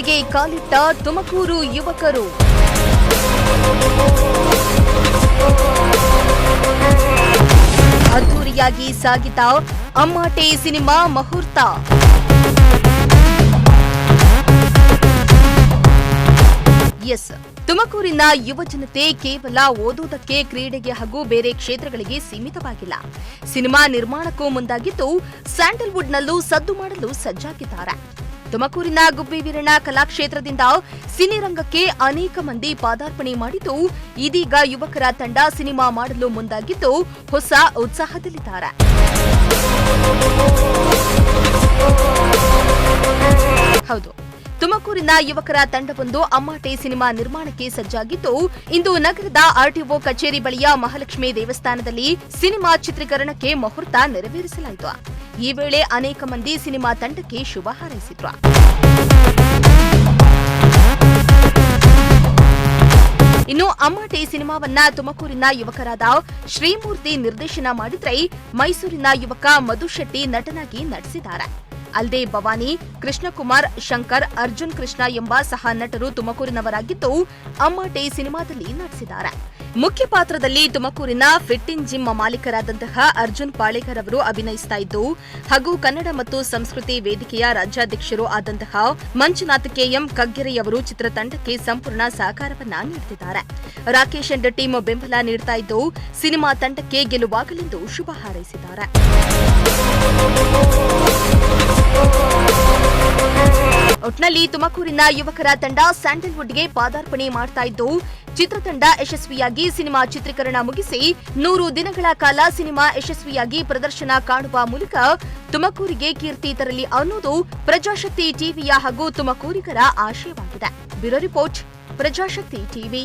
ಕ್ರೀಡೆಗೆ ಕಾಲಿಟ್ಟ ತುಮಕೂರು ಯುವಕರು. ಅದ್ದೂರಿಯಾಗಿ ಸಾಗಿದ ಅಮ್ಮಾಟೆ ಸಿನಿಮಾ ಮುಹೂರ್ತ. ಎಸ್, ತುಮಕೂರಿನ ಯುವಜನತೆ ಕೇವಲ ಓದುವುದಕ್ಕೆ, ಕ್ರೀಡೆಗೆ ಹಾಗೂ ಬೇರೆ ಕ್ಷೇತ್ರಗಳಿಗೆ ಸೀಮಿತವಾಗಿಲ್ಲ. ಸಿನಿಮಾ ನಿರ್ಮಾಣಕ್ಕೂ ಮುಂದಾಗಿದ್ದು ಸ್ಯಾಂಡಲ್ವುಡ್ನಲ್ಲೂ ಸದ್ದು ಮಾಡಲು ಸಜ್ಜಾಗಿದ್ದಾರೆ. ತುಮಕೂರಿನ ಗುಬ್ಬಿ ವೀರಣ್ಣ ಕಲಾಕ್ಷೇತ್ರದಿಂದ ಸಿನಿರಂಗಕ್ಕೆ ಅನೇಕ ಮಂದಿ ಪಾದಾರ್ಪಣೆ ಮಾಡಿದ್ದು, ಇದೀಗ ಯುವಕರ ತಂಡ ಸಿನಿಮಾ ಮಾಡಲು ಮುಂದಾಗಿದ್ದು ಹೊಸ ಉತ್ಸಾಹದಲ್ಲಿದ್ದಾರೆ. ಹೌದು, ತುಮಕೂರಿನ ಯುವಕರ ತಂಡವೊಂದು ಅಮ್ಮಾಟೆ ಸಿನಿಮಾ ನಿರ್ಮಾಣಕ್ಕೆ ಸಜ್ಜಾಗಿದ್ದು, ಇಂದು ನಗರದ ಆರ್ಟಿಒ ಕಚೇರಿ ಬಳಿಯ ಮಹಾಲಕ್ಷ್ಮಿ ದೇವಸ್ಥಾನದಲ್ಲಿ ಸಿನಿಮಾ ಚಿತ್ರೀಕರಣಕ್ಕೆ ಮುಹೂರ್ತ ನೆರವೇರಿಸಲಾಯಿತು. ಈ ವೇಳೆ ಅನೇಕ ಮಂದಿ ಸಿನಿಮಾ ತಂಡಕ್ಕೆ ಶುಭ ಹಾರೈಸಿದ್ರು. ಇನ್ನು ಅಮ್ಮಾಟೆ ಸಿನಿಮಾವನ್ನ ತುಮಕೂರಿನ ಯುವಕರಾದ ಶ್ರೀಮೂರ್ತಿ ನಿರ್ದೇಶನ ಮಾಡಿದ್ರೆ, ಮೈಸೂರಿನ ಯುವಕ ಮಧುಶೆಟ್ಟಿ ನಟನಾಗಿ ನಟಿಸಿದ್ದಾರೆ. ಅಲ್ಲದೆ ಭವಾನಿ, ಕೃಷ್ಣಕುಮಾರ್, ಶಂಕರ್, ಅರ್ಜುನ್ ಕೃಷ್ಣ ಎಂಬ ಸಹ ನಟರು ತುಮಕೂರಿನವರಾಗಿದ್ದು ಅಮ್ಮಾಟೆ ಸಿನಿಮಾದಲ್ಲಿ ನಟಿಸಿದ್ದಾರೆ. ಮುಖ್ಯ ಪಾತ್ರದಲ್ಲಿ ತುಮಕೂರಿನ ಫಿಟ್ಟಿಂಗ್ ಜಿಮ್ ಮಾಲೀಕರಾದಂತಹ ಅರ್ಜುನ್ ಪಾಳೇಕರ್ ಅವರು ಅಭಿನಯಿಸ್ತಾ ಇದ್ದು, ಹಾಗೂ ಕನ್ನಡ ಮತ್ತು ಸಂಸ್ಕೃತಿ ವೇದಿಕೆಯ ರಾಜ್ಯಾಧ್ಯಕ್ಷರು ಆದಂತಹ ಮಂಜುನಾಥ್ ಕೆಎಂ ಕಗ್ಗೆರೆಯವರು ಚಿತ್ರತಂಡಕ್ಕೆ ಸಂಪೂರ್ಣ ಸಹಕಾರವನ್ನ ನೀಡುತ್ತಿದ್ದಾರೆ. ರಾಕೇಶ್ ಅಂಡ್ ಟೀಮ್ ಬೆಂಬಲ ನೀಡುತ್ತಾ ಇದ್ದು, ಸಿನಿಮಾ ತಂಡಕ್ಕೆ ಗೆಲುವಾಗಲೆಂದು ಶುಭ ಹಾರೈಸಿದ್ದಾರೆ. ಒಟ್ನಲ್ಲಿ ತುಮಕೂರಿನ ಯುವಕರ ತಂಡ ಸ್ಯಾಂಡಲ್ವುಡ್ಗೆ ಪಾದಾರ್ಪಣೆ ಮಾಡ್ತಾ ಇದ್ದು, ಚಿತ್ರತಂಡ ಯಶಸ್ವಿಯಾಗಿ ಸಿನಿಮಾ ಚಿತ್ರೀಕರಣ ಮುಗಿಸಿ 100 ದಿನಗಳ ಕಾಲ ಸಿನಿಮಾ ಯಶಸ್ವಿಯಾಗಿ ಪ್ರದರ್ಶನ ಕಾಣುವ ಮೂಲಕ ತುಮಕೂರಿಗೆ ಕೀರ್ತಿ ತರಲಿ ಅನ್ನೋದು ಪ್ರಜಾಶಕ್ತಿ ಟಿವಿಯ ಹಾಗೂ ತುಮಕೂರಿಗರ ಆಶಯವಾಗಿದೆ. Bureau report, Prajashakti TV.